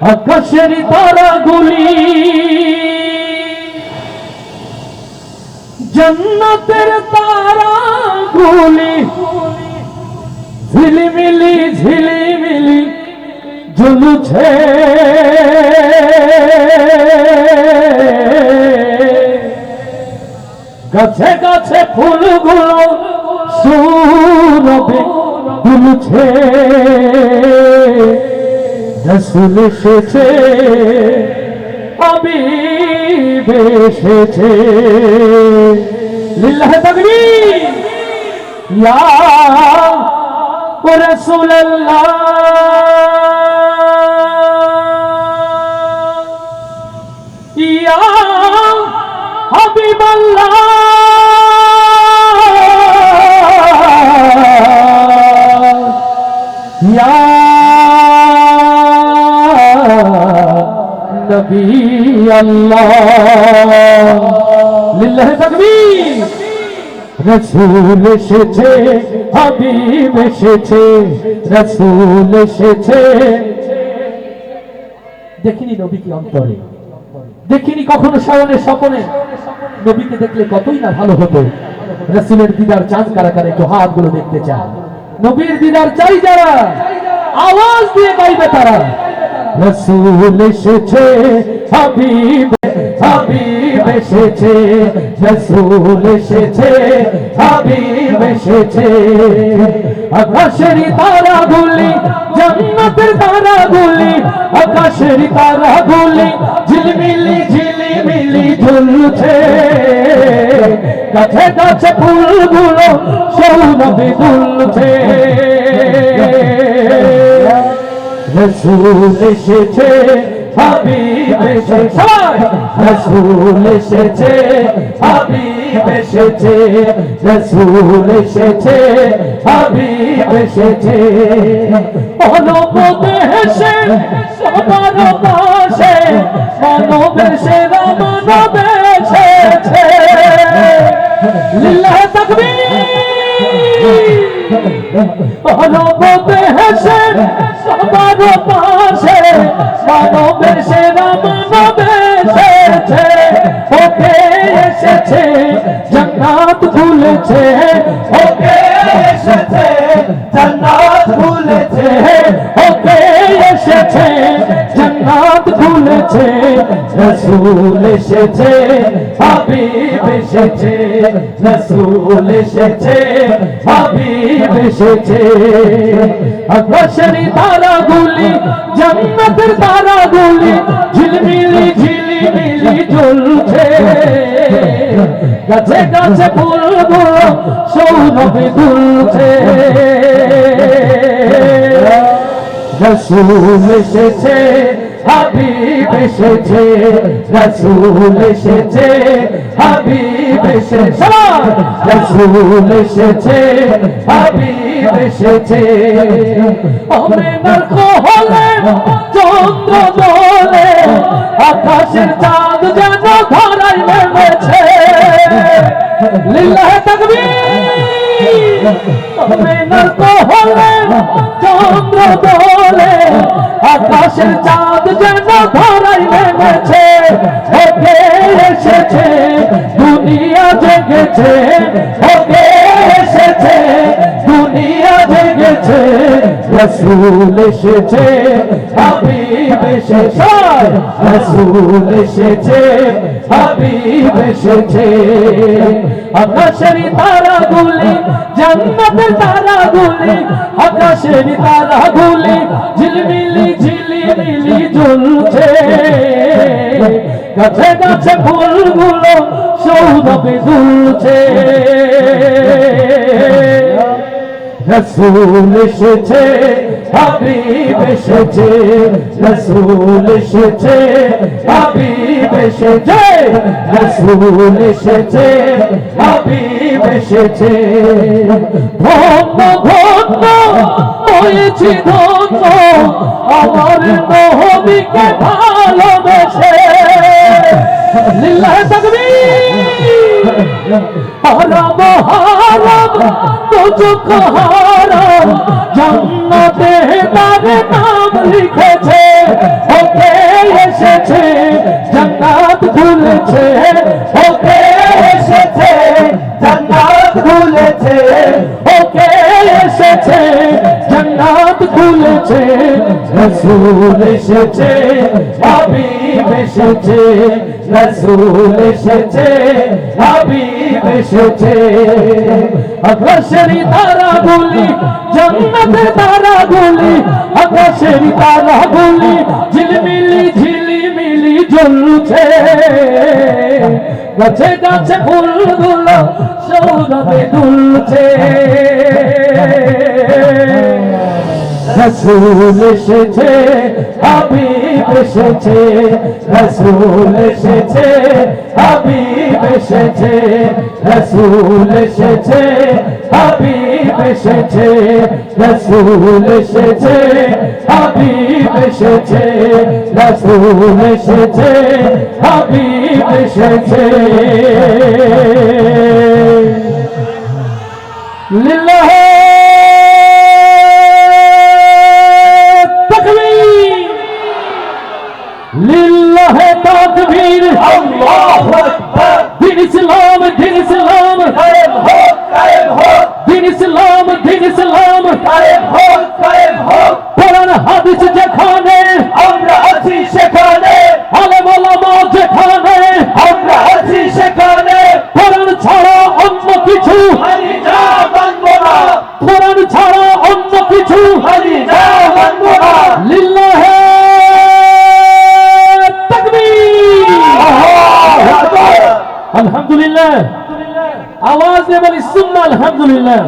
আকাশের তারাগুলি জান্নাতের তারাগুলি ঝিলিমিলি ঝিলিমিলি ঝুলছে গাছে গাছে ফুলগুলো সৌরভে দুলছে রসুল এসেছে হাবিব এসেছে লিল্লাহ তাকবীর ইয়া রাসূলুল্লাহ ইয়া হাবিবাল্লাহ ইয়া নবী আল্লাহ লিল্লাহ তাকবীর রসূল এসেছে হাবিব এসেছে রসূল এসেছে দেখিনি নবীকে অন্তরে দেখিনি কখনো শাওনের স্বপ্নে নবীকে দেখলে কতই না ভালো হতো রসূলের দিদার চাঁদ কারা কারা একটু হাতগুলো দেখতে চায় নবীর দিদার চাই যারা আওয়াজ দিয়ে গাইবে তারা রসূল এসেছে হাবিব হাবিব এসেছে রসূল এসেছে হাবিব এসেছে আকাশের তারাগুলি জান্নাতের তারাগুলি আকাশের তারাগুলি ঝিলমিলি ঝিলিমিলি ঝুলছে গাছে গাছে ফুলগুলো সৌরভে দুলছে রসূল এসেছে হাবিব এসেছে রসূল এসেছে হাবিব এসেছে রসূল এসেছে হাবিব এসেছে অনুপতে হেসে সবার পাশে মানবের সেরা মানব এসেছে লিল্লাহ তাকবীর অনুপতে হেসে সবার পাশে মানবের সেরা মানব এসেছে ওকে এসেছে জান্নাত খুলেছে ওকে এসেছে জান্নাত খুলেছে ওকে এসেছে জান্নাত খুলেছে রসূল এসেছে হাবিব এসেছে রসূল এসেছে হাবিব এসেছে আকাশের তারাগুলি জান্নাতের তারাগুলি ঝিলমিলি ঝিলিমিলি ঝুলছে গাছে গাছে ফুলগুলো সৌরভে দুলছে রসূল এসেছে হাবিব এসেছে রসূল এসেছে হাবিব এসেছে রসূল এসেছে হাবিব এসেছে আমিনার কোলে চন্দ্র দোলে আকাশের চাঁদ যেন ধরায় নেমেছে লিল্লাহ তাকবীর আমিনার কোলে চন্দ্র দোলে আকাশের চাঁদ যেন ধরায় নেমেছে ওকে এসেছে দুনিয়া জেগেছে ওকে এসেছে দুনিয়া জেগেছে রসূল এসেছে হাবিব এসেছে রসূল এসেছে হাবিব এসেছে আকাশের তারাগুলি জান্নাতের তারাগুলি আকাশের তারাগুলি ঝিলমিলি ঝিলিমিলি ঝুলছে গাছে গাছে ফুলগুলো সৌরভে দুলছে রসূল এসেছে হাবিব এসেছে রসূল এসেছে হাবিব এসেছে রসূল এসেছে হাবিব এসেছে ধন্য ধন্য হয়েছি ধন্য আমার নবীকে ভালোবেসে লিল্লাহ তাকবীর হারাম হারাম তুঝকো হারাম জান্নাতে তার নাম লিখেছে এসেছে জান্নাত খুলেছে ওকে এসেছে জান্নাত খুলেছে ওকে এসেছে জান্নাত খুলেছে রাসূল এসেছে হাবিব এসেছে রাসূল এসেছে হাবিব এসেছে আকাশের তারাগুলি জান্নাতের তারাগুলি আকাশের তারাগুলি ঝিলমিলি ঝিলিমিলি জ্বলছে গাছে গাছে ফুলগুলো সৌরভে দুলছে রাসূল এসেছে হাবিব এসেছে রাসূল এসেছে হাবিব এসেছে রাসূল এসেছে হাবিব এসেছে রাসূল এসেছে হাবিব এসেছে রাসূল এসেছে হাবিব এসেছে লিল্লাহ লিল্লাহ তাকবীর আল্লাহু আকবার দিন ইসলাম কায়েম হোক দিন ইসলাম কায়েম হোক কোরআন হাদিস যেখানে আমরা আছি সেখানে আলেম ওলামা যেখানে আমরা আছি সেখানে কোরআন ছাড়া অন্য কিছু মানি না মানব না কোরআন ছাড়া অন্য কিছু মানি না মানব না লিল্লাহ আলহামদুলিল্লাহ আওয়াজ দিয়ে বলি সুন্নাহ আলহামদুলিল্লাহ